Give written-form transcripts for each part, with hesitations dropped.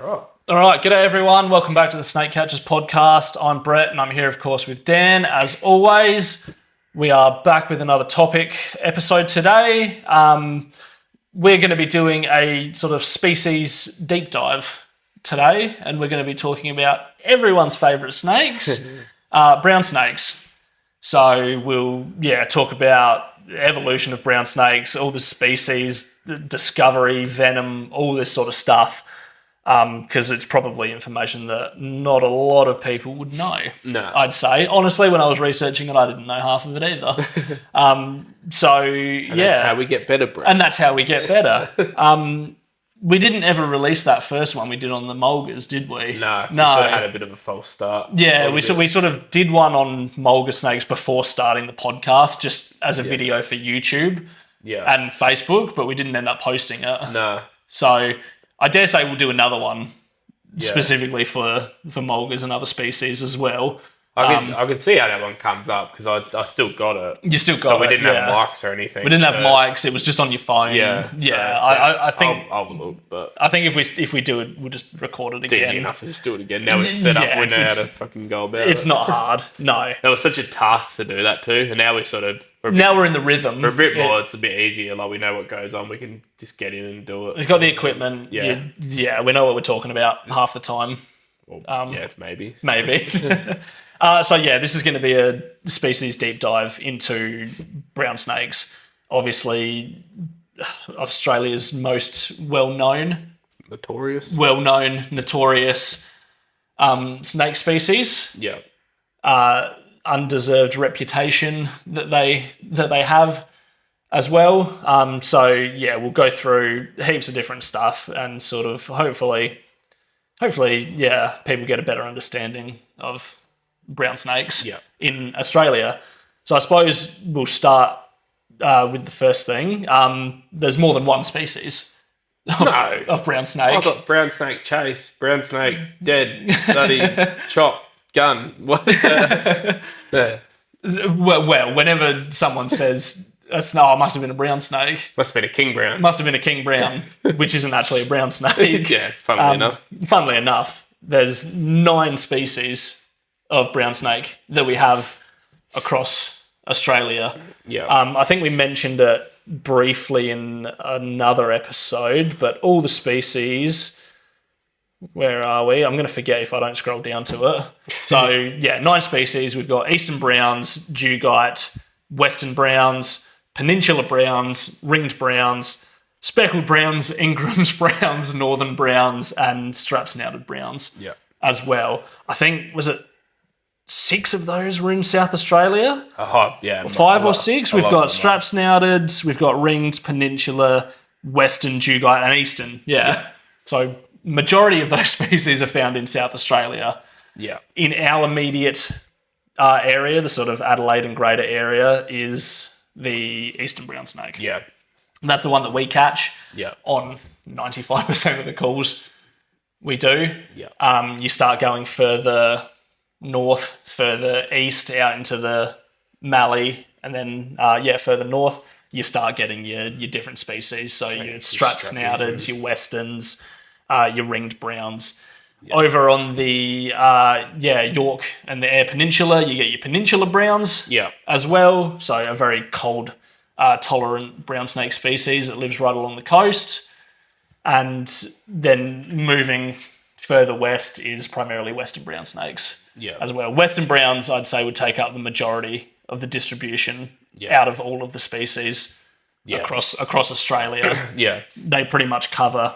All right, g'day everyone. Welcome back to the Snake Catchers podcast. I'm Brett and I'm here, of course, with Dan. As always, we are back with another topic episode today. We're going to be doing a sort of species deep dive today, and we're going to be talking about everyone's favourite snakes, brown snakes. So we'll, talk about the evolution of brown snakes, all the species, discovery, venom, all this sort of stuff. Because it's probably information that not a lot of people would know. No. I'd say. Honestly, when I was researching it, I didn't know half of it either. That's how we get better, Brett. And that's how we get better. We didn't ever release that first one we did on the mulgars, did we? No. We sort of had a bit of a false start. Yeah, we sort of did one on mulgar snakes before starting the podcast, just as a video for YouTube and Facebook, but we didn't end up posting it. No. So I dare say we'll do another one specifically for mulgars and other species as well. I could see how that one comes up because I still got it. You still got it. But we didn't have mics or anything. We didn't have mics. It was just on your phone. Yeah. I think I'll look, but I think if we do it, we'll just record it again. It's easy enough to just do it again. Now we're set up. We know how to fucking go about it. It's not hard. No. That was such a task to do that too, and now we're in the rhythm. We're a bit more. It's a bit easier. Like we know what goes on. We can just get in and do it. We've got the equipment. Yeah. We know what we're talking about half the time. Well, maybe. This is going to be a species deep dive into brown snakes. Obviously, Australia's most notorious snake species. Yeah. Undeserved reputation that they have as well. We'll go through heaps of different stuff and sort of hopefully, people get a better understanding of brown snakes in Australia. So I suppose we'll start with the first thing. There's more than one species of brown snake. I've got brown snake chase, brown snake dead, bloody chop, gun. What? Well, whenever someone says, it must have been a brown snake. Must have been a king brown. Must have been a king brown, which isn't actually a brown snake. Funnily enough, there's 9 species of brown snake that we have across Australia. Yeah. I think we mentioned it briefly in another episode, but all the species, where are we? I'm going to forget if I don't scroll down to it. So, 9 species. We've got eastern browns, dewgite, western browns, peninsula browns, ringed browns, speckled browns, Ingram's browns, northern browns, and strap-snouted browns as well. I think, was it 6 of those were in South Australia? 5 or 6. We've got strap-snouted, we've got ringed, peninsula, western, dewgite, and eastern. Yeah. So majority of those species are found in South Australia. Yeah. In our immediate area, the sort of Adelaide and greater area, is the eastern brown snake. Yeah. And that's the one that we catch Yeah. on 95% of the calls we do. Yeah. You start going further north, further east, out into the Mallee, and then further north, you start getting your different species. So your strap-snouteds, your westerns, your ringed browns. Yeah. Over on the York and the Eyre Peninsula, you get your peninsula browns as well. So a very cold tolerant brown snake species that lives right along the coast. And then moving further west is primarily western brown snakes as well. Western browns, I'd say, would take up the majority of the distribution out of all of the species across Australia. They pretty much cover,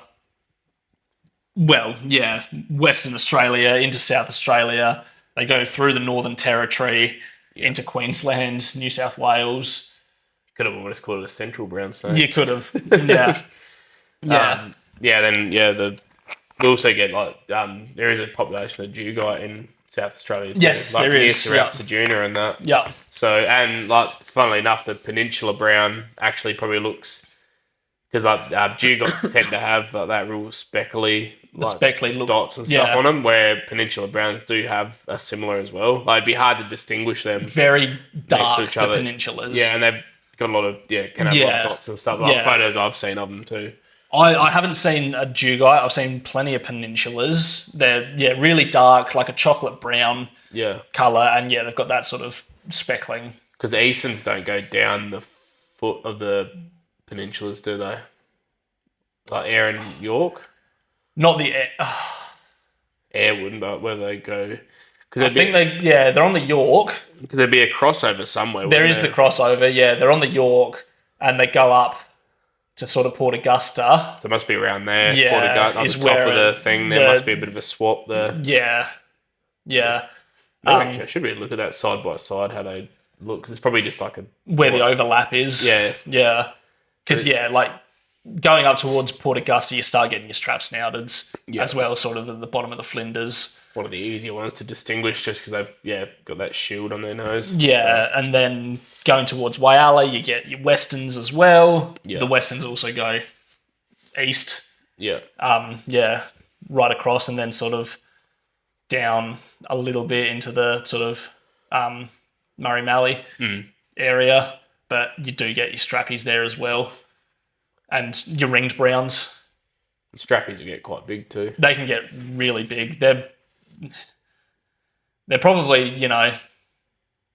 Western Australia into South Australia. They go through the Northern Territory into Queensland, New South Wales. Could have almost called it a central brown snake. You could have, we also get there is a population of dewgite in South Australia too. Yes, there is. Throughout Ceduna and that. Yeah. So, and funnily enough, the peninsula brown actually probably looks, because dewgites tend to have that real speckly dots and stuff on them, where peninsula browns do have a similar as well. It'd be hard to distinguish them. Very dark, next to each other. peninsulas. Yeah, and they've got a lot of, can have a lot of dots and stuff. Photos I've seen of them too. I haven't seen a dugite. I've seen plenty of peninsulas. They're really dark, like a chocolate brown colour, and they've got that sort of speckling. Because the easterns don't go down the foot of the peninsulas, do they? Like Ayr and York? Not the Ayr wouldn't, but where they go... I think they're on the York. Because there'd be a crossover somewhere. There is the crossover, they're on the York, and they go up to sort of Port Augusta. So it must be around there. Port Augusta, on the top of the thing, there must be a bit of a swap there. Yeah. I should really look at that side by side, how they look, because it's probably just like where the overlap is. Yeah. Because, like, going up towards Port Augusta, you start getting your strap snouteds as well, sort of at the bottom of the Flinders. One of the easier ones to distinguish just because they've got that shield on their nose. Yeah, and then going towards Whyalla, you get your Westerns as well. Yeah. The Westerns also go east. Yeah. Right across, and then sort of down a little bit into the sort of Murray Mallee area. But you do get your strappies there as well. And your ringed browns. Strappies will get quite big too. They can get really big. They're probably,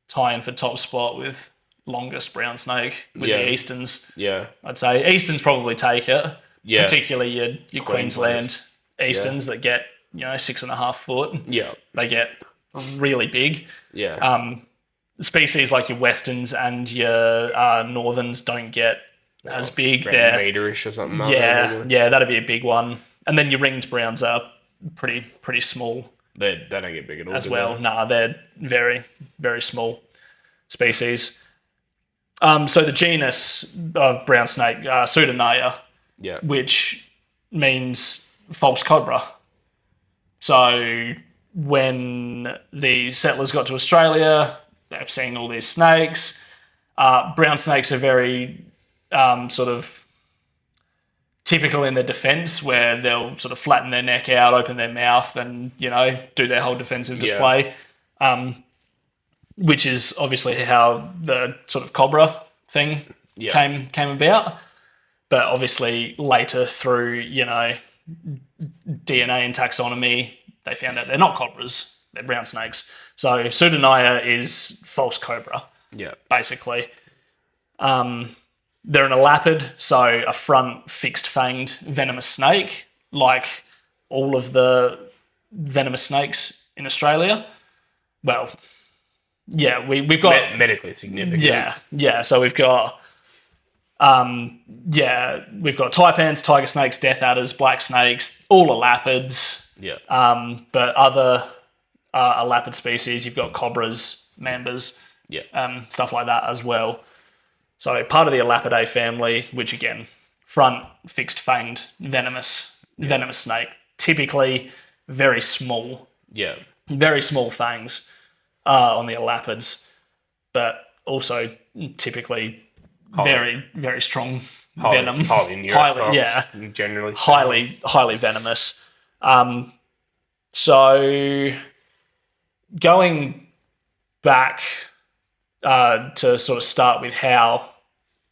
tying for top spot with longest brown snake with the Easterns. Yeah. I'd say Easterns probably take it. Yeah. Particularly your Queensland Easterns that get, 6.5 foot. Yeah. They get really big. Yeah. Species like your Westerns and your Northerns don't get as big. They're metre-ish or something. Yeah, that'd be a big one. And then your ringed browns are pretty small. They don't get big at all. As well. Nah, they're very, very small species. So the genus of brown snake, Pseudonaja, which means false cobra. So when the settlers got to Australia, they were seeing all these snakes. Brown snakes are very sort of typical in their defense, where they'll sort of flatten their neck out, open their mouth, and do their whole defensive display, which is obviously how the sort of cobra thing came about. But obviously later through DNA and taxonomy, they found out they're not cobras, they're brown snakes. So Pseudonaja is false cobra, basically. They're an elapid, so a front fixed-fanged venomous snake, like all of the venomous snakes in Australia. Well, we've got... medically significant. Yeah. So we've got... we've got taipans, tiger snakes, death adders, black snakes, all elapids. Yeah. But other elapid species, you've got cobras, mambas, stuff like that as well. So part of the Elapidae family, which again, front fixed-fanged venomous snake, typically very small. Yeah. Very small fangs on the elapids, but also typically very, very strong venom. Generally. Highly venomous. So going back to sort of start with how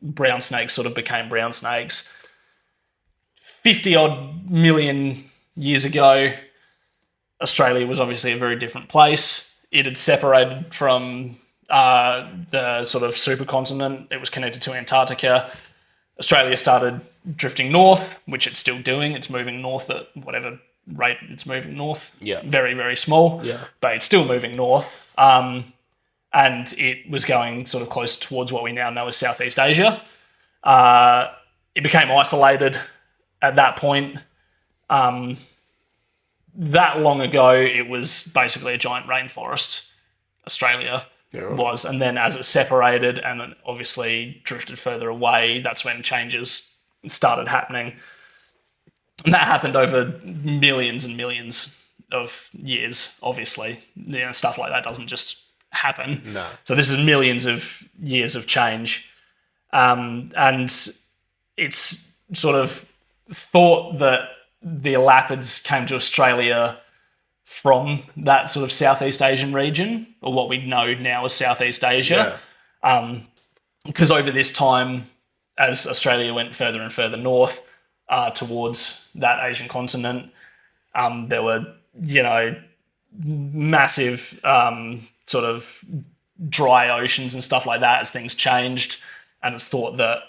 brown snakes sort of became brown snakes. 50-odd million years ago, Australia was obviously a very different place. It had separated from the sort of supercontinent. It was connected to Antarctica. Australia started drifting north, which it's still doing. It's moving north at whatever rate it's moving north. Yeah. Very, very small. Yeah. But it's still moving north. And it was going sort of close towards what we now know as Southeast Asia. It became isolated at that point. That long ago, it was basically a giant rainforest, Australia was. And then as it separated and it obviously drifted further away, that's when changes started happening. And that happened over millions and millions of years, obviously. Stuff like that doesn't just happen. No. So this is millions of years of change. And it's sort of thought that the elapids came to Australia from that sort of Southeast Asian region, or what we know now as Southeast Asia. Because over this time, as Australia went further and further north, towards that Asian continent. There were, massive sort of dry oceans and stuff like that as things changed, and it's thought that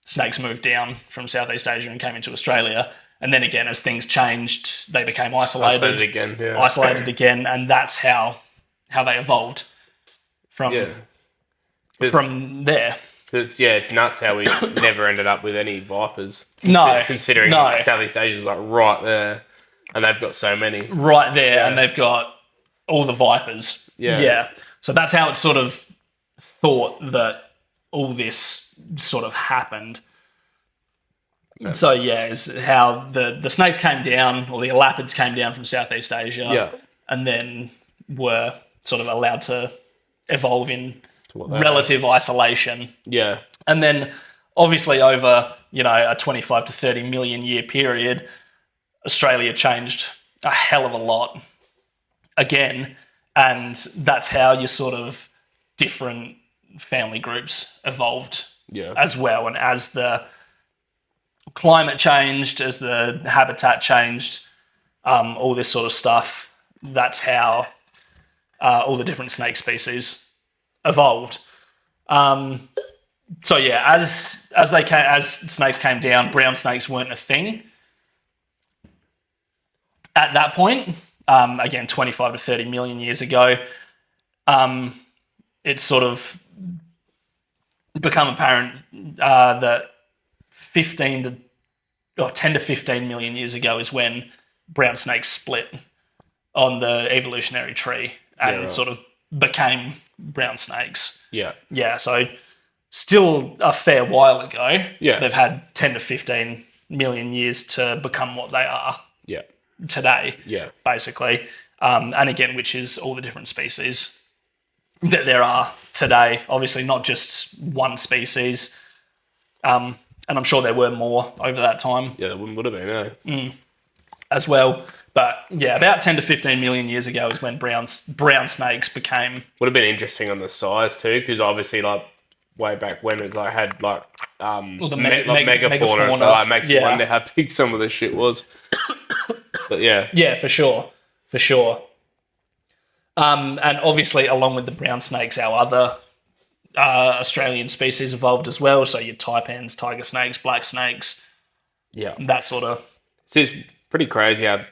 snakes moved down from Southeast Asia and came into Australia. And then again, as things changed, they became isolated again, and that's how they evolved from there. It's nuts how we never ended up with any vipers. Considering Southeast Asia's like right there, and they've got so many right there, and they've got all the vipers. Yeah. So that's how it's sort of thought that all this sort of happened. So is how the snakes came down, or the elapids came down from Southeast Asia, and then were sort of allowed to evolve in relative isolation. Yeah. And then obviously over, a 25 to 30 million year period, Australia changed a hell of a lot again, and that's how your sort of different family groups evolved as well. And as the climate changed, as the habitat changed, all this sort of stuff, that's how all the different snake species evolved. So as snakes came down, brown snakes weren't a thing at that point. Again, 25 to 30 million years ago, it's sort of become apparent that 10 to 15 million years ago is when brown snakes split on the evolutionary tree and sort of became brown snakes. Yeah, so still a fair while ago. Yeah. They've had 10 to 15 million years to become what they are today, basically. And again, which is all the different species that there are today. Obviously not just one species. And I'm sure there were more over that time. Yeah, there would have been, as well. But about 10 to 15 million years ago is when brown snakes became... Would have been interesting on the size too, because obviously like way back when it was like had like the megafauna, so like makes you wonder how big some of this shit was. But yeah, for sure. And obviously along with the brown snakes, our other Australian species evolved as well. So your taipans, tiger snakes, black snakes, that sort of... It's pretty crazy how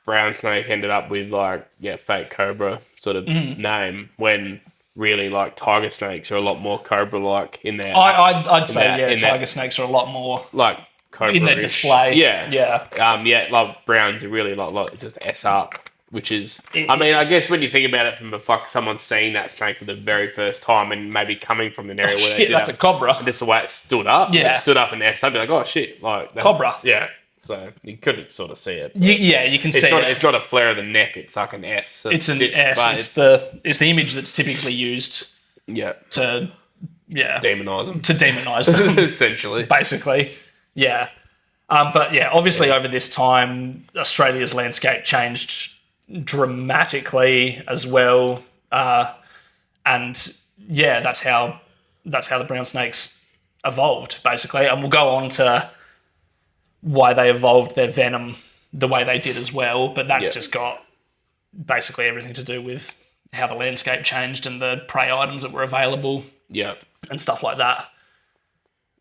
brown snake ended up with like fake cobra sort of name, when really like tiger snakes are a lot more cobra like in their... I'd say tiger snakes are a lot more like cobra in their display. Like browns are really like it's just S up, which is I guess when you think about it from someone seeing that snake for the very first time and maybe coming from an area where they that's a cobra, and just the way it stood up, it stood up in S, I'd be like, oh shit, like that's, cobra. Yeah. So you couldn't sort of see it. You can see it. It's not a flare of the neck. It's like an S. So it's an S. It's the image that's typically used. To demonize them. Essentially. Basically. Yeah. But obviously over this time, Australia's landscape changed dramatically as well. And that's how the brown snakes evolved, basically. And we'll go on to why they evolved their venom the way they did as well, but that's just got basically everything to do with how the landscape changed and the prey items that were available and stuff like that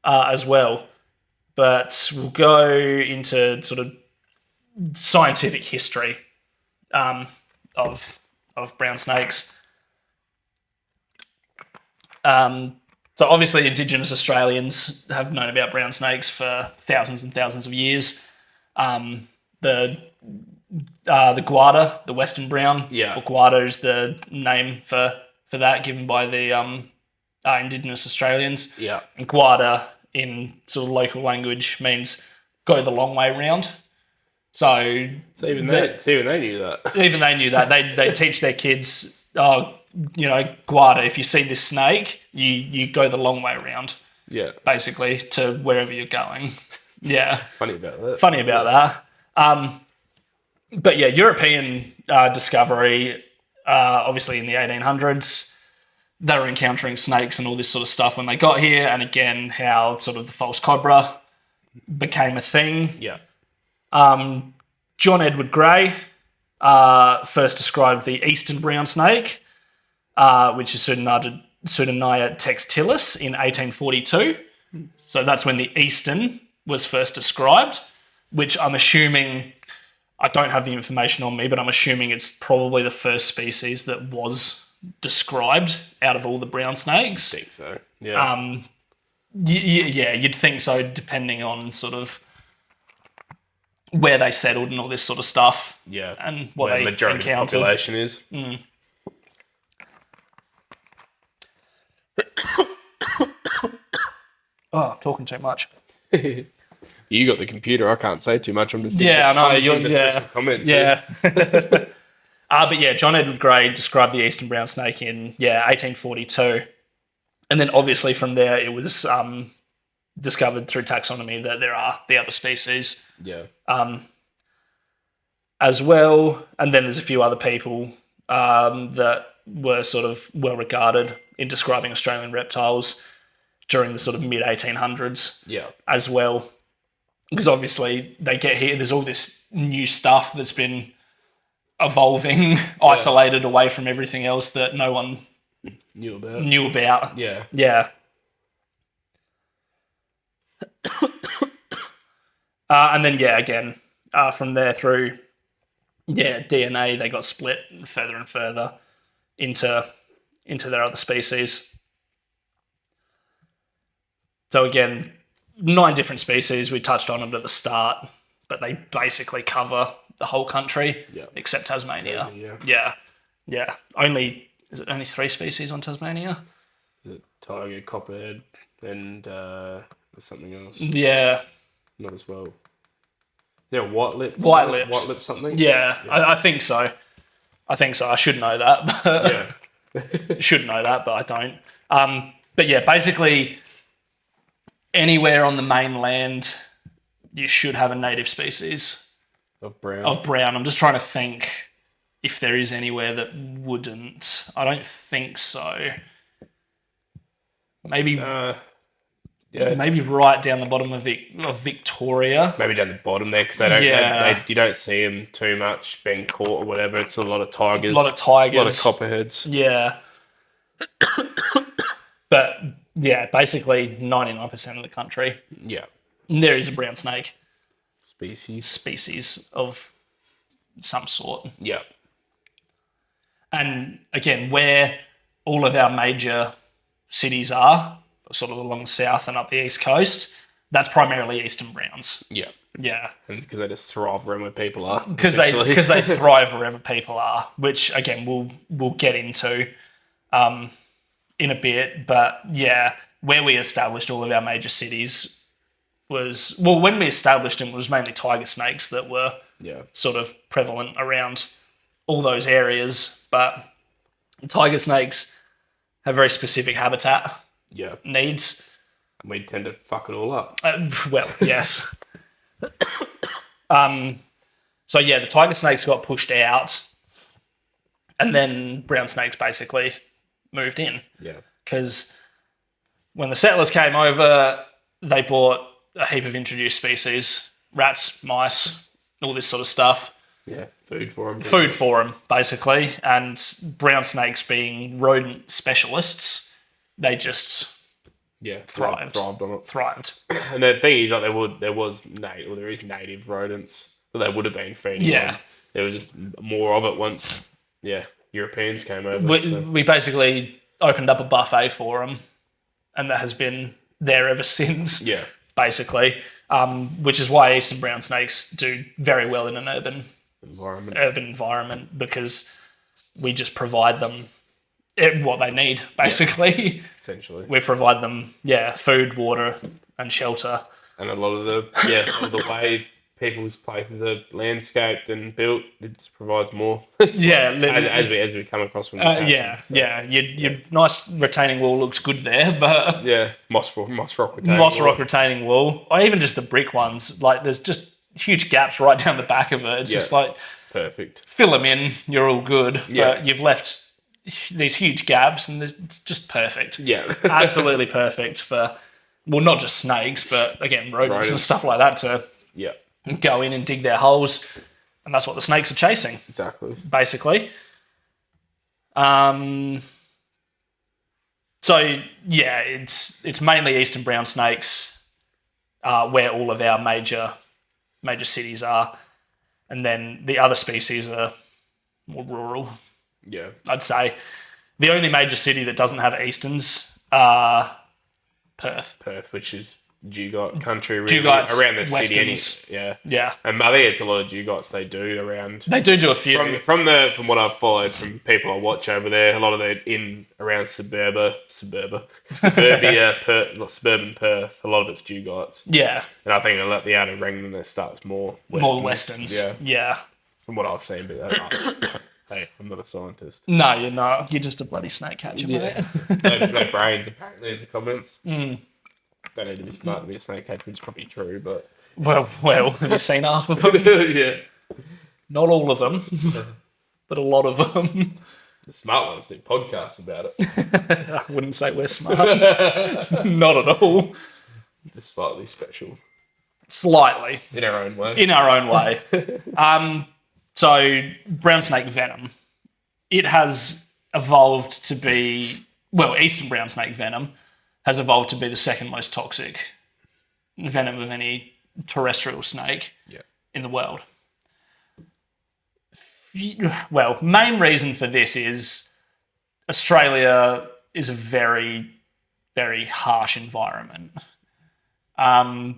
as well. But we'll go into sort of scientific history of brown snakes. So obviously Indigenous Australians have known about brown snakes for thousands and thousands of years. The guarda, the western brown, or guarda is the name for that given by the Indigenous Australians. Yeah. And guarda in sort of local language means go the long way round. So even they knew that. Even they knew that. They teach their kids, guarda, if you see this snake, you go the long way around. Yeah. Basically, to wherever you're going. Yeah. Funny about that. But European discovery, obviously in the 1800s, they were encountering snakes and all this sort of stuff when they got here, and again, how sort of the false cobra became a thing. Yeah. John Edward Gray first described the eastern brown snake, which is Pseudonaja textilis in 1842. So that's when the eastern was first described, which I'm assuming, I don't have the information on me, but I'm assuming it's probably the first species that was described out of all the brown snakes. I think so, yeah. Yeah, you'd think so, depending on sort of where they settled and all this sort of stuff. Yeah. And what where they the majority encountered. of the population is. Oh, I'm talking too much. You got the computer. I can't say too much. I'm just I know. Yeah. Comments. Yeah. But yeah, John Edward Gray described the eastern brown snake in 1842, and then obviously from there it was discovered through taxonomy that there are the other species. Yeah. As well, and then there's a few other people that were sort of well regarded in describing Australian reptiles during the sort of mid 1800s. Yeah. As well, because obviously they get here. There's all this new stuff that's been evolving, isolated away from everything else that no one knew about. Yeah. And then again, from there through DNA, they got split further and further into their other species. So again, 9 different species. We touched on it at the start, but they basically cover the whole country except Tasmania. Yeah. Is it only 3 species on Tasmania? Is it tiger, copperhead, and there's something else? Yeah. Not as well. Is there a white lip? White lip something? Yeah. I think so. I should know that. Should know that, but I don't. But yeah, basically anywhere on the mainland, you should have a native species of brown. I'm just trying to think if there is anywhere that wouldn't. I don't think so. Maybe maybe right down the bottom of Victoria. Maybe down the bottom there, because they don't you don't see them too much being caught or whatever. It's a lot of tigers. A lot of copperheads. Yeah. But yeah, basically 99% of the country. Yeah. There is a brown snake. Species of some sort. Yeah. And again, where all of our major cities are, sort of along the south and up the east coast, that's primarily eastern browns. Yeah. Yeah. And because they just thrive wherever people are. Because they thrive wherever people are, which again we'll get into in a bit. But yeah, where we established all of our major cities was, well, when we established them, it was mainly tiger snakes that were sort of prevalent around all those areas. But tiger snakes have very specific habitat needs. And we tend to fuck it all up. Well, yes. So yeah, the tiger snakes got pushed out, and then brown snakes basically moved in. Yeah. Because when the settlers came over, they brought a heap of introduced species, rats, mice, all this sort of stuff. Yeah, food for them, basically. And brown snakes being rodent specialists, they just thrived on it. Thrived. And the thing is, like, there is native rodents that they would have been feeding on. There was just more of it once, Europeans came over. We basically opened up a buffet for them, and that has been there ever since. Yeah. Basically, which is why eastern brown snakes do very well in an urban environment, because we just provide them what they need, basically. Essentially. We provide them, food, water, and shelter. And a lot of the way people's places are landscaped and built, it just provides more. As we come across from your nice retaining wall looks good there, but moss rock retaining wall, or even just the brick ones, like there's just huge gaps right down the back of it. It's just like perfect. Fill them in, you're all good. But you've left these huge gaps, and it's just perfect. Yeah. Absolutely perfect for, well, not just snakes, but again, rodents and stuff like that to go in and dig their holes, and that's what the snakes are chasing. Exactly. Basically. So yeah, it's mainly eastern brown snakes where all of our major cities are, and then the other species are more rural. Yeah, I'd say the only major city that doesn't have easterns are Perth. Perth, which is Dugot country, really, Dugots, around the westerns. city. Yeah. Yeah. And I think it's a lot of Dugots they do around. They do a few. From what I've followed from people I watch over there, a lot of them in around suburbia, suburban Perth. A lot of it's Dugots. Yeah. And I think the outer ring that starts more westerns. Yeah. From what I've seen, but hey, I'm not a scientist. No, you're not. You're just a bloody snake catcher, mate. no brains apparently in the comments. Don't need to be smart to be a snake catcher, which is probably true, but... Well, have you seen half of them? Yeah. Not all of them, but a lot of them. The smart ones do podcasts about it. I wouldn't say we're smart. Not at all. Just slightly special. Slightly. In our own way. So, brown snake venom. It has evolved to be... Well, eastern brown snake venom has evolved to be the second most toxic venom of any terrestrial snake in the world. Well, main reason for this is Australia is a very, very harsh environment. As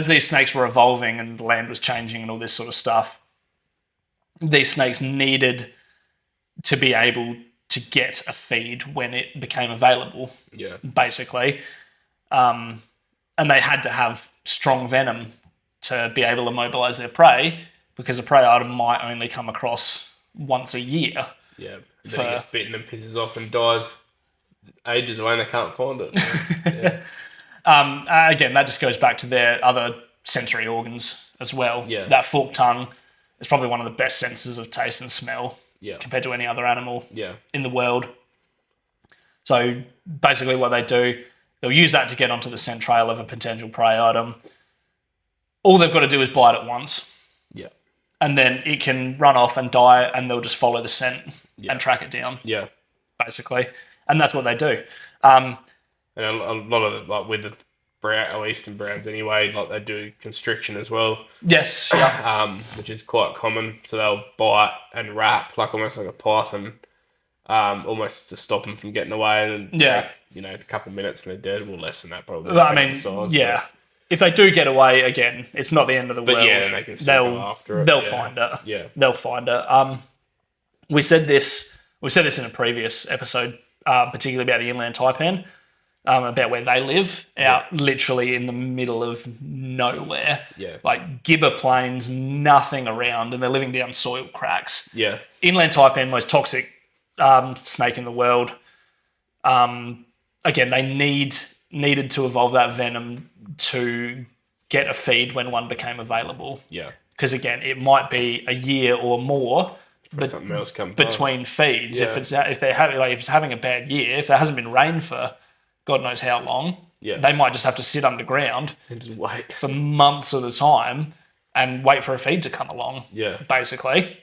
these snakes were evolving and the land was changing and all this sort of stuff, these snakes needed to be able to get a feed when it became available, basically. And they had to have strong venom to be able to mobilise their prey, because a prey item might only come across once a year. Yeah, then it gets bitten and pisses off and dies ages away and they can't find it. Again, that just goes back to their other sensory organs as well. Yeah. That forked tongue is probably one of the best senses of taste and smell compared to any other animal in the world. So basically what they do, they'll use that to get onto the scent trail of a potential prey item. All they've got to do is bite it once. Yeah. And then it can run off and die, and they'll just follow the scent and track it down. Yeah. Basically. And that's what they do. And a lot of it, like with the eastern browns anyway, like they do constriction as well. Yes. Yeah. Which is quite common. So they'll bite and wrap, like almost like a python, almost to stop them from getting away. And take, a couple of minutes and they're dead. Well, less than that probably. I mean, but if they do get away, again, it's not the end of the world. But yeah, they can still go after it. They'll find it. Yeah. They'll find it. We said this in a previous episode, particularly about the inland taipan, about where they live, out literally in the middle of nowhere. Yeah. Like gibber plains, nothing around, and they're living down soil cracks. Yeah. Inland taipan, most toxic snake in the world. Again, they needed to evolve that venom to get a feed when one became available. Yeah. Because again, it might be a year or more something else comes between feeds. Yeah. If it's having a bad year, if there hasn't been rain for God knows how long, they might just have to sit underground and just wait for months at a time and wait for a feed to come along. Yeah. Basically.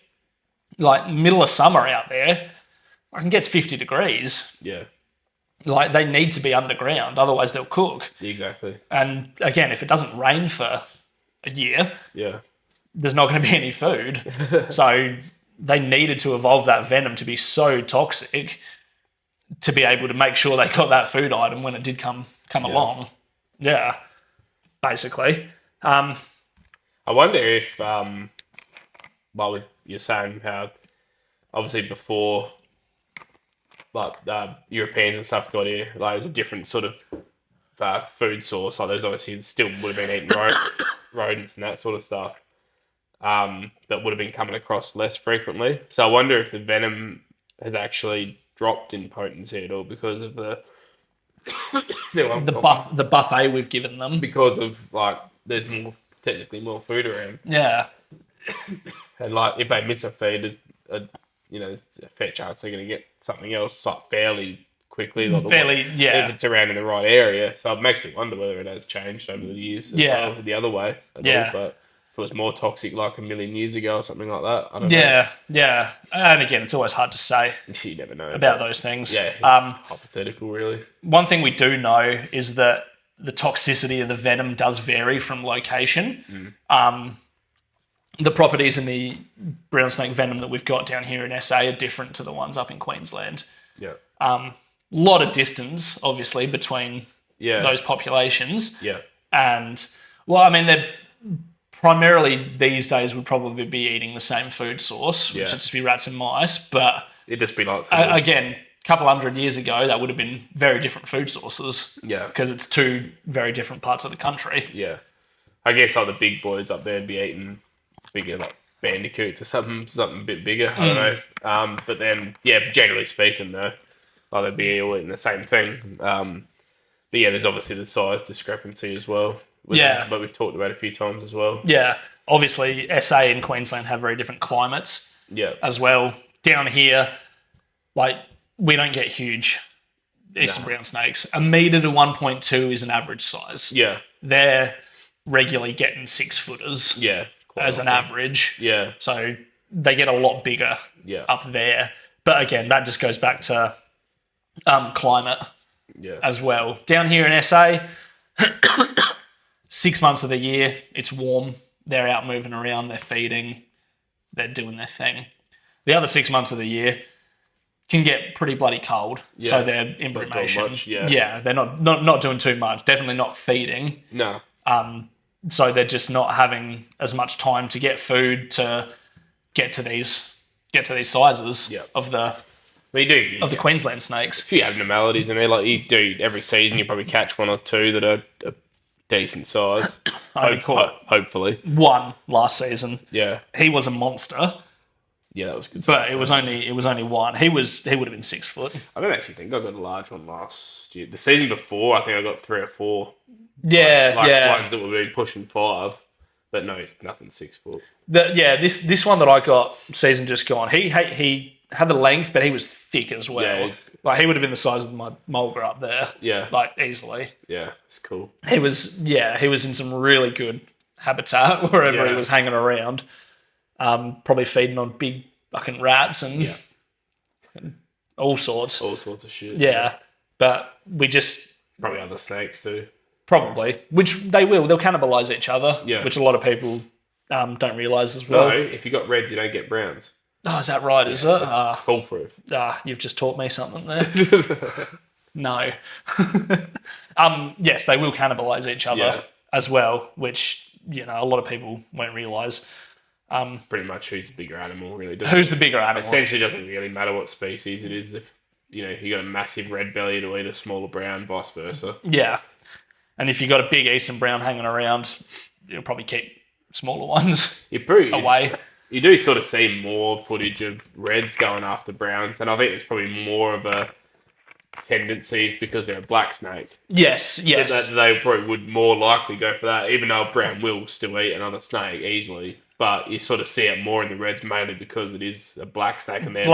Like middle of summer out there, I can get to 50 degrees. Yeah. Like they need to be underground, otherwise they'll cook. Exactly. And again, if it doesn't rain for a year, there's not going to be any food. So they needed to evolve that venom to be so toxic to be able to make sure they got that food item when it did come along. Yeah, basically. I wonder if, well, you're saying how obviously before, like Europeans and stuff got here, like it was a different sort of food source. Like there's obviously still would have been eating rodents and that sort of stuff, that would have been coming across less frequently. So I wonder if the venom has actually dropped in potency at all because of the buffet we've given them. Because of like there's technically more food around. Yeah. And like if they miss a feed, there's a fair chance they're going to get something else like fairly quickly. Like yeah. If it's around in the right area. So it makes me wonder whether it has changed over the years as well, the other way at all. But if it was more toxic like a million years ago or something like that, I don't know. Yeah. And again, it's always hard to say. You never know about those things. Yeah, it's hypothetical, really. One thing we do know is that the toxicity of the venom does vary from location. The properties in the brown snake venom that we've got down here in SA are different to the ones up in Queensland. Yeah. Lot of distance, obviously, between those populations. Yeah. And, well, I mean, they're primarily these days would probably be eating the same food source, which would just be rats and mice. But it'd just be like again, a couple hundred years ago, that would have been very different food sources. Yeah. Because it's two very different parts of the country. Yeah. I guess like the big boys up there would be eating bigger, like bandicoots or something a bit bigger. I don't know. But then, generally speaking, though, like they'd be all eating the same thing. But yeah, there's obviously the size discrepancy as well. But we've talked about a few times as well. Yeah. Obviously, SA and Queensland have very different climates. Yeah. As well. Down here, like, we don't get huge eastern brown snakes. 1 metre to 1.2 is an average size. Yeah. They're regularly getting 6-footers. Yeah. As an average. Yeah. So they get a lot bigger up there. But again, that just goes back to climate as well. Down here in SA, 6 months of the year, it's warm. They're out moving around. They're feeding. They're doing their thing. The other 6 months of the year can get pretty bloody cold. Yeah. So they're imbrumation. They're not doing too much. Definitely not feeding. No. So they're just not having as much time to get food to get to these sizes of the Queensland snakes. A few abnormalities in there, like you do every season. You probably catch one or two that are a decent size. Hopefully, one last season. Yeah, he was a monster. Yeah, that was good. But it was only one. He would have been 6 foot. I don't actually think I got a large one last year. The season before, I think I got 3 or 4. Ones that were been pushing 5, but no, it's nothing 6 foot. This one that I got season just gone. He had the length, but he was thick as well. Yeah, he would have been the size of my mulga up there. Yeah, easily. Yeah, it's cool. He was in some really good habitat wherever he was hanging around. Probably feeding on big fucking rats and all sorts of shit. Yeah, but we just probably other snakes too. Probably, which they'll cannibalise each other. Yeah, which a lot of people don't realise as well. No, if you got reds, you don't get browns. Oh, is that right? Is it foolproof? You've just taught me something there. No. Yes, they will cannibalise each other as well, which a lot of people won't realise. Pretty much, who's the bigger animal really? Who's the bigger animal? Essentially, doesn't really matter what species it is. If you got a massive red belly to eat a smaller brown, vice versa. Yeah, and if you got a big eastern brown hanging around, you'll probably keep smaller ones away. You do sort of see more footage of reds going after browns, and I think it's probably more of a tendency because they're a black snake. Yes. That they probably would more likely go for that, even though a brown will still eat another snake easily. But you sort of see it more in the reds mainly because it is a black snake, and they're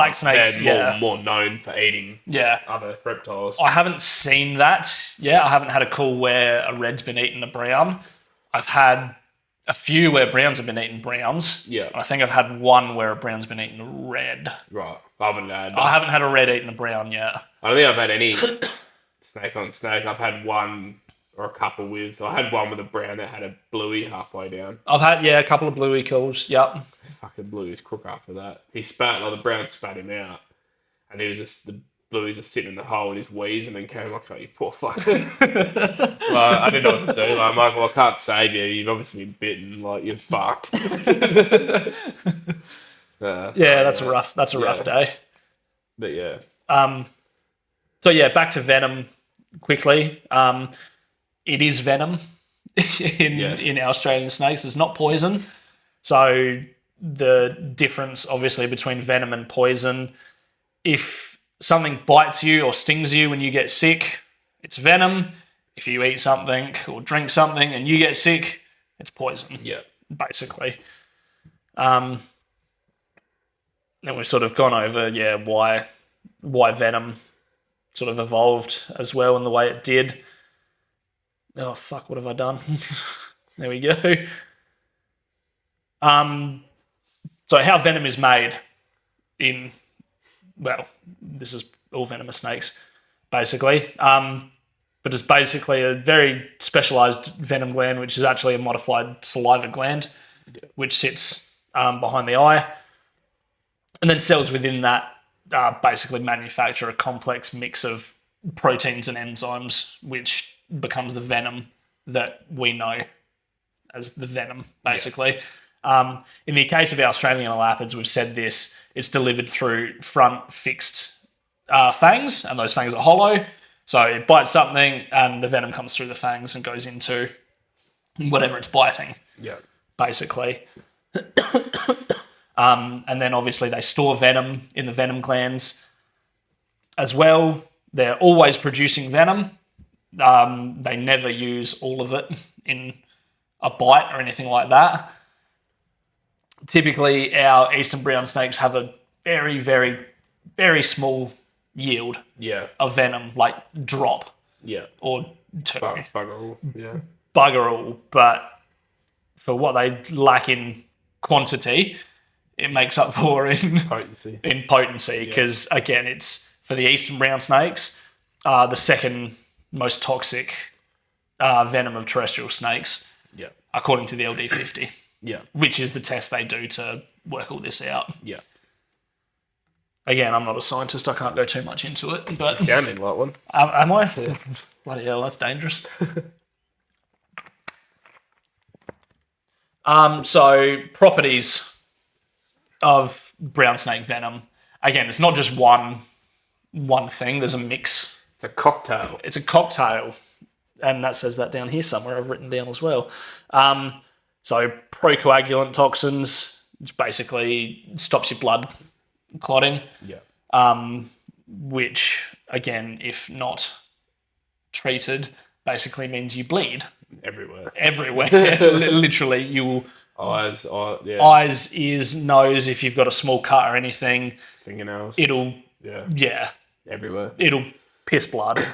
more known for eating other reptiles. I haven't seen that yet. I haven't had a call where a red's been eating a brown. I've had a few where browns have been eating browns. Yeah. I think I've had one where a brown's been eating a red. Right. I haven't had a red eating a brown yet. I don't think I've had any snake on snake. I've had one or a couple with... I had one with a brown that had a bluey halfway down. I've had, a couple of bluey calls, yep. Fucking bluey's crook after that. He spat, the brown spat him out. And he was just... The bluey's just sitting in the hole and he's wheezing and came like, oh, you poor fuck. I didn't know what to do. I'm like, well, I can't save you. You've obviously been bitten. You're fucked. That's a rough day. But yeah. Back to Venom quickly. It is venom in our Australian snakes. It's not poison. So the difference, obviously, between venom and poison, if something bites you or stings you when you get sick, it's venom. If you eat something or drink something and you get sick, it's poison. Yeah. Basically. then we've sort of gone over, why Venom sort of evolved as well in the way it did. Oh, fuck, what have I done? There we go. So how Venom is made this is all venomous snakes, basically. But it's basically a very specialised venom gland, which is actually a modified saliva gland, which sits behind the eye. And then cells within that basically manufacture a complex mix of proteins and enzymes, which becomes the venom that we know as the venom, basically. In the case of our Australian elapids, we've said this, it's delivered through front fixed fangs, and those fangs are hollow. So it bites something, and the venom comes through the fangs and goes into whatever it's biting, basically. And then obviously they store venom in the venom glands as well. They're always producing venom. They never use all of it in a bite or anything like that. Typically, our eastern brown snakes have a very, very, very small yield of venom, like drop or two. Bugger all. Yeah. Bugger all. But for what they lack in quantity, it makes up for in potency. Because, again, it's for the eastern brown snakes, the second most toxic venom of terrestrial snakes, according to the LD50. Which is the test they do to work all this out. Again, I'm not a scientist. I can't go too much into it. But sounding like one. Am I? Yeah. Bloody hell, that's dangerous. So properties of brown snake venom. Again, it's not just one thing. There's a mix. It's a cocktail. It's a cocktail. And that says that down here somewhere. I've written down as well. So procoagulant toxins, which basically stops your blood clotting. Which, again, if not treated, basically means you bleed. Everywhere. Literally, you will... Eyes, ears, nose, if you've got a small cut or anything. Fingernails. It'll... Everywhere. It'll piss blood,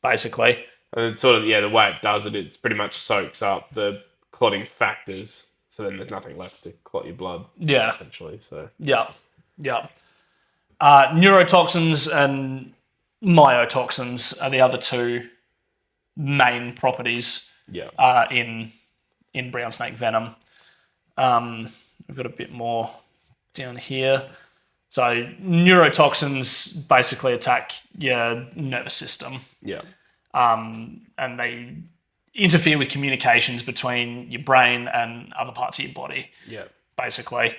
basically. And it's sort of, the way it does it, it's pretty much soaks up the clotting factors, so then there's nothing left to clot your blood. Essentially. So. Neurotoxins and myotoxins are the other two main properties in brown snake venom. We've got a bit more down here. So neurotoxins basically attack your nervous system. And they interfere with communications between your brain and other parts of your body. Basically.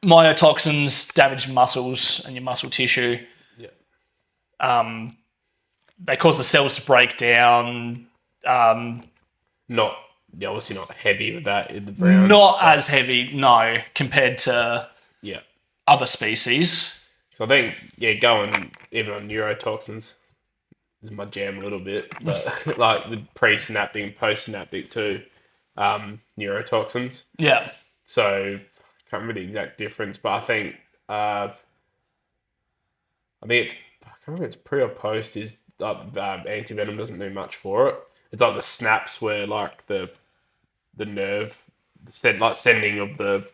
Myotoxins damage muscles and your muscle tissue. They cause the cells to break down. Obviously not heavy with that in the brown. Not as heavy, no, compared to other species. So I think, going even on neurotoxins is my jam a little bit, but like the pre-synaptic and post-synaptic too, neurotoxins. So I can't remember the exact difference, but I think I can't remember if it's pre or post. Is anti-venom doesn't do much for it. It's like the snaps where like the nerve, sending of the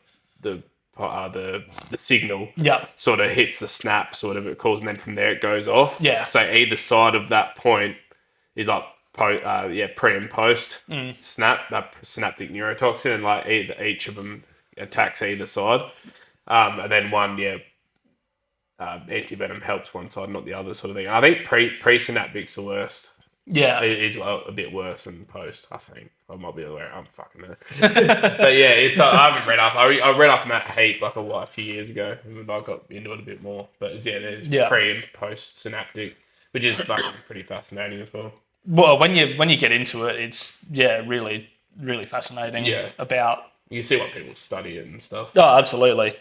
signal sort of hits the snap, sort of it calls, and then from there it goes off. So either side of that point is like pre and post snap, that synaptic neurotoxin, and like each of them attacks either side, and then one anti-venom helps one side, not the other, sort of thing. I think pre-synaptic's the worst. It is a bit worse than post, I think. I might be aware. I'm fucking there. But I haven't read up. I read up on that heap like a few years ago, and I got into it a bit more. But there's pre and post synaptic, which is fucking pretty fascinating as well. Well, when you get into it, it's really, really fascinating. About you see what people study and stuff. Oh, absolutely.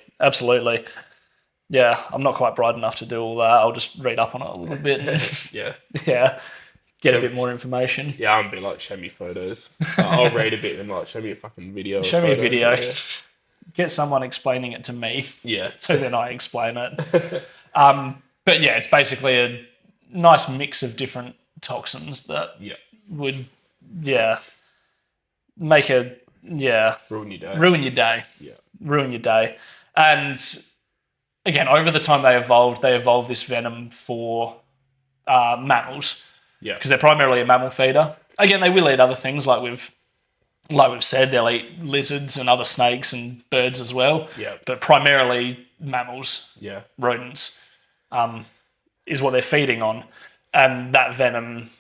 Yeah, I'm not quite bright enough to do all that. I'll just read up on it a little bit. And get a bit more information. I'm a bit like, show me photos. I'll read a bit and like, show me a fucking video. Show me a video. get someone explaining it to me. Yeah. So then I explain it. But yeah, it's basically a nice mix of different toxins that would, make ruin your day. Ruin your day. Yeah. Ruin your day. And again, over the time they evolved this venom for mammals. Yeah. Because they're primarily a mammal feeder. Again, they will eat other things, like we've said, they'll eat lizards and other snakes and birds as well. Yeah. But primarily mammals, rodents, is what they're feeding on. And that venom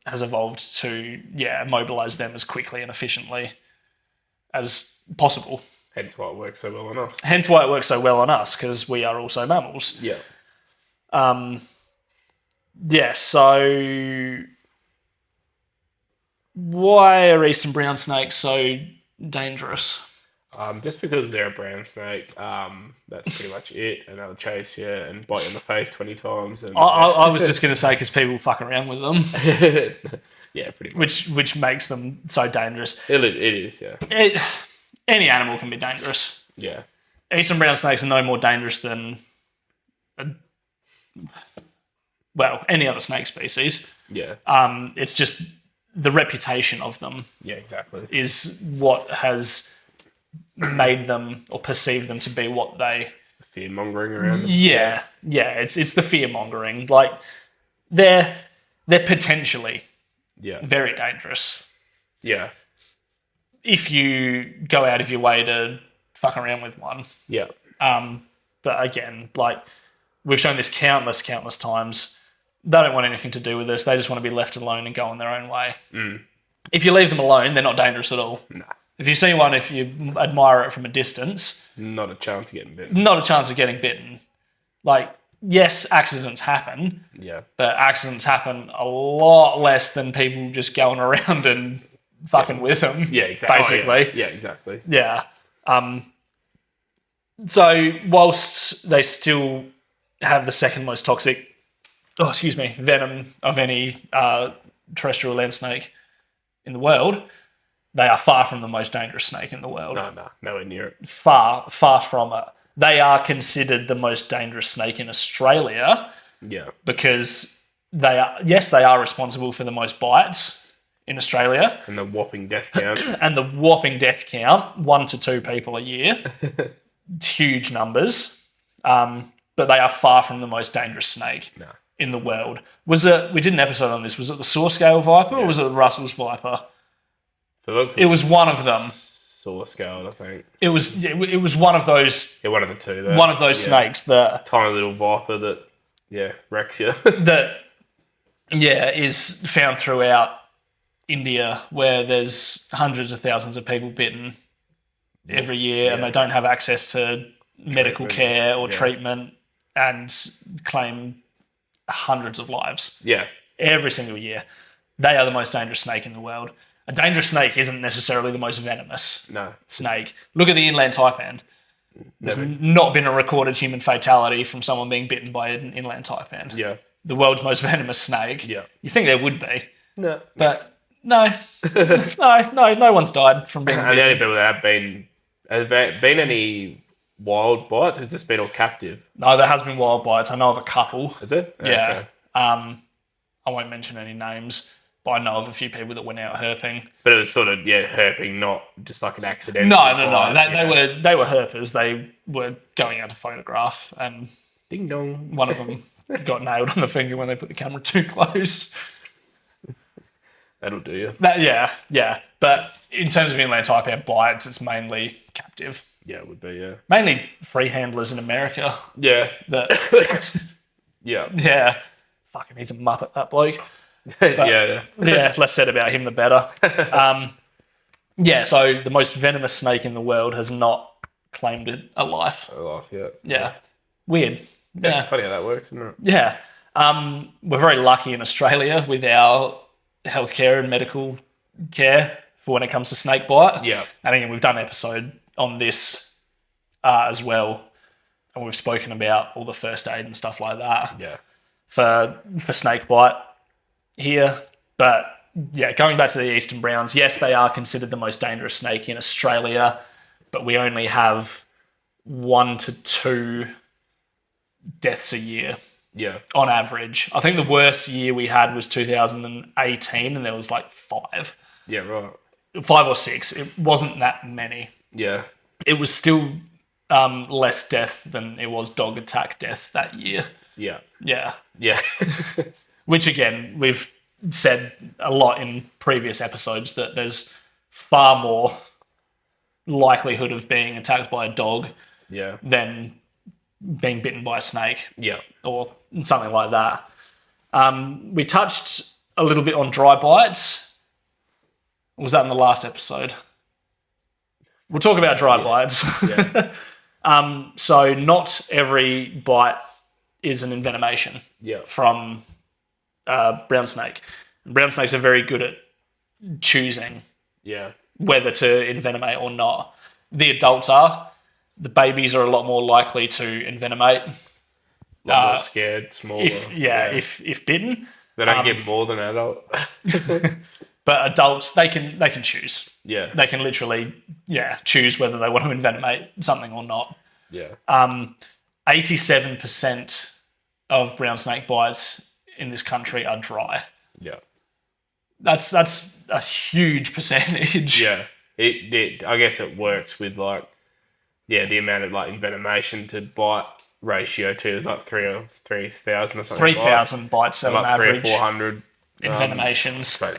has evolved to, immobilize them as quickly and efficiently as possible. Hence why it works so well on us. Because we are also mammals. Yeah. So why are eastern brown snakes so dangerous? Just because they're a brown snake, that's pretty much it. And they'll chase you and bite you in the face 20 times. And, I was just going to say, because people fuck around with them. Yeah, pretty much. Which makes them so dangerous. It is, yeah. Any animal can be dangerous. Yeah. Eastern brown snakes are no more dangerous than, any other snake species. Yeah. It's just the reputation of them. Yeah, exactly. Is what has made them or perceived them to be what they... Fear mongering around them. Yeah. It's the fear mongering. Like they're potentially very dangerous. Yeah. If you go out of your way to fuck around with one. Yeah. But again, like we've shown this countless times. They don't want anything to do with us. They just want to be left alone and go on their own way. If you leave them alone, they're not dangerous at all. Nah. If you see one, if you admire it from a distance... Not a chance of getting bitten. Like, yes, accidents happen. Yeah. But accidents happen a lot less than people just going around and fucking with them. Yeah, exactly. Basically. Yeah, exactly. Yeah. So, whilst they still have the second most toxic... venom of any terrestrial land snake in the world, they are far from the most dangerous snake in the world. No, nowhere near it. Far from it. They are considered the most dangerous snake in Australia. Yeah. Because they are responsible for the most bites in Australia. And the whopping death count. 1 to 2 people a year. Huge numbers. But they are far from the most dangerous snake. No. In the world. We did an episode on this. Was it the saw scale viper or was it the Russell's viper? It was one of them. Saw scale, I think. It was one of those. Yeah, one of the two. Though. One of those snakes that tiny little viper that wrecks you. That is found throughout India, where there's hundreds of thousands of people bitten every year, and they don't have access to medical care or treatment, and claim hundreds of lives. Yeah. Every single year. They are the most dangerous snake in the world. A dangerous snake isn't necessarily the most venomous snake. Look at the inland taipan. There's not been a recorded human fatality from someone being bitten by an inland taipan. Yeah. The world's most venomous snake. Yeah. You think there would be. No. But no. no one's died from being bitten. And the only people that have been... Has there been any wild bites? Or has this been all captive? No, there has been wild bites. I know of a couple. Is it? Yeah. Okay. I won't mention any names, but I know of a few people that went out herping. But it was sort of, herping, not just like an accident. No. They were herpers. They were going out to photograph, and ding dong, one of them got nailed on the finger when they put the camera too close. That'll do you. Yeah. But in terms of inland taipan bites, it's mainly captive. Yeah, it would be, yeah. Mainly free handlers in America. Yeah. Yeah. Yeah. Fucking, he's a muppet, that bloke. But, yeah, less said about him, the better. So the most venomous snake in the world has not claimed it a life. Yeah. Weird. Yeah. Funny how that works, isn't it? Yeah. We're very lucky in Australia with our healthcare and medical care for when it comes to snake bite. Yeah. And again, we've done an episode on this as well. And we've spoken about all the first aid and stuff like that. Yeah. For snake bite here. But yeah, going back to the eastern browns, yes, they are considered the most dangerous snake in Australia. but we only have 1 to 2 deaths a year. Yeah. On average. I think the worst year we had was 2018, and there was like 5. Yeah, right. 5 or 6. It wasn't that many. Yeah. It was still less deaths than it was dog attack deaths that year. Yeah. Yeah. Yeah. Which, again, we've said a lot in previous episodes that there's far more likelihood of being attacked by a dog than being bitten by a snake. Yeah. Or something like that. We touched a little bit on dry bites. Was that in the last episode? We'll talk about dry bites. Yeah. So not every bite is an envenomation from brown snake. Brown snakes are very good at choosing whether to envenomate or not. The adults are. The babies are a lot more likely to envenomate. A lot more scared, smaller. If bitten. They don't get more than adult. But adults, they can choose. Yeah. They can literally, choose whether they want to envenomate something or not. Yeah. 87% of brown snake bites in this country are dry. Yeah. That's a huge percentage. Yeah. I guess it works with the amount of envenomation to bite ratio too is 3,000 or something. 3,000 bites on average. 300 or 400 envenomations. So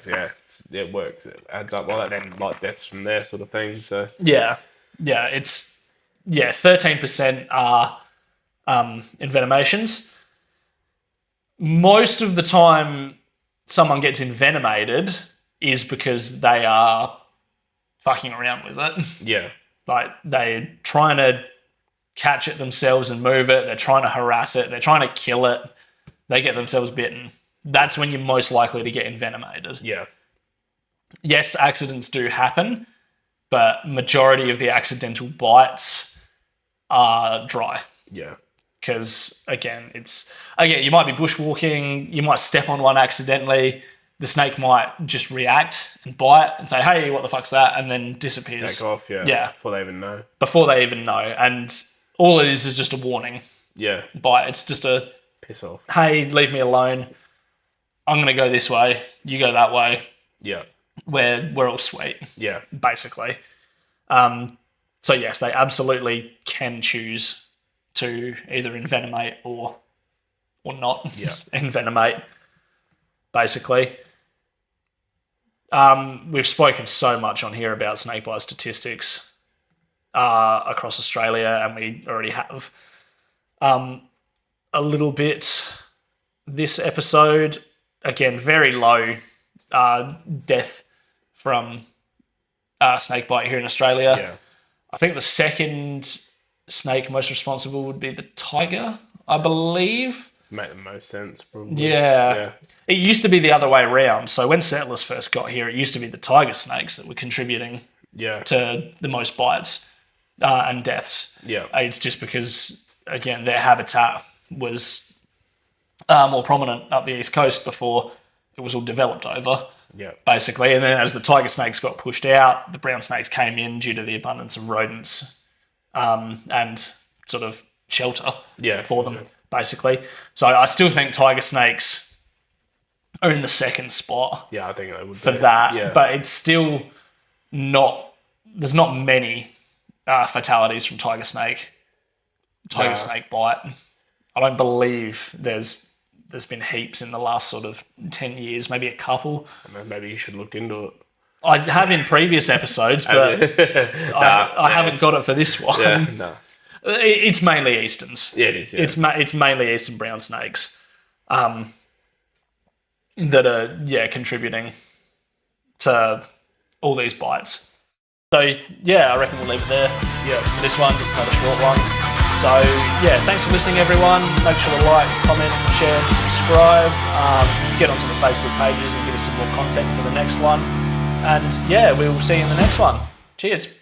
it works. It adds up like that, and deaths from there sort of thing. So it's 13% are envenomations. Most of the time, someone gets envenomated is because they are fucking around with it. Yeah, they're trying to catch it themselves and move it. They're trying to harass it. They're trying to kill it. They get themselves bitten. That's when you're most likely to get envenomated. Yeah. Yes, accidents do happen, but majority of the accidental bites are dry. Yeah. Because, again, you might be bushwalking, you might step on one accidentally, the snake might just react and bite and say, hey, what the fuck's that? And then disappears. Take off, yeah. Before they even know. And all it is just a warning. Yeah. Bite. It's just a... Piss off. Hey, leave me alone. I'm going to go this way. You go that way. Yeah. We're all sweet. Yeah. Basically. So, yes, they absolutely can choose to either envenomate or not envenomate, basically. We've spoken so much on here about snakebite statistics across Australia, and we already have a little bit this episode. Again, very low death from snakebite here in Australia. Yeah. I think the second snake most responsible would be the tiger, I believe. Make the most sense, probably. Yeah. It used to be the other way around. So when settlers first got here, it used to be the tiger snakes that were contributing to the most bites and deaths. Yeah. It's just because, again, their habitat was more prominent up the east coast before it was all developed over. Yeah. Basically. And then as the tiger snakes got pushed out, the brown snakes came in due to the abundance of rodents and sort of shelter for them, basically. So I still think tiger snakes are in the second spot. Yeah, I think they would for that. Yeah. But it's still not. There's not many fatalities from tiger snake bite. I don't believe there's been heaps in the last sort of 10 years, maybe a couple. Maybe you should look into it. I have in previous episodes, but I haven't got it for this one. Yeah, no. It's mainly Easterns. Yeah, it is. Yeah. It's mainly Eastern brown snakes that are contributing to all these bites. So I reckon we'll leave it there. Yeah, for this one, just another short one. So thanks for listening, everyone. Make sure to like, comment, share, subscribe. Get onto the Facebook pages and give us some more content for the next one. And we will see you in the next one. Cheers.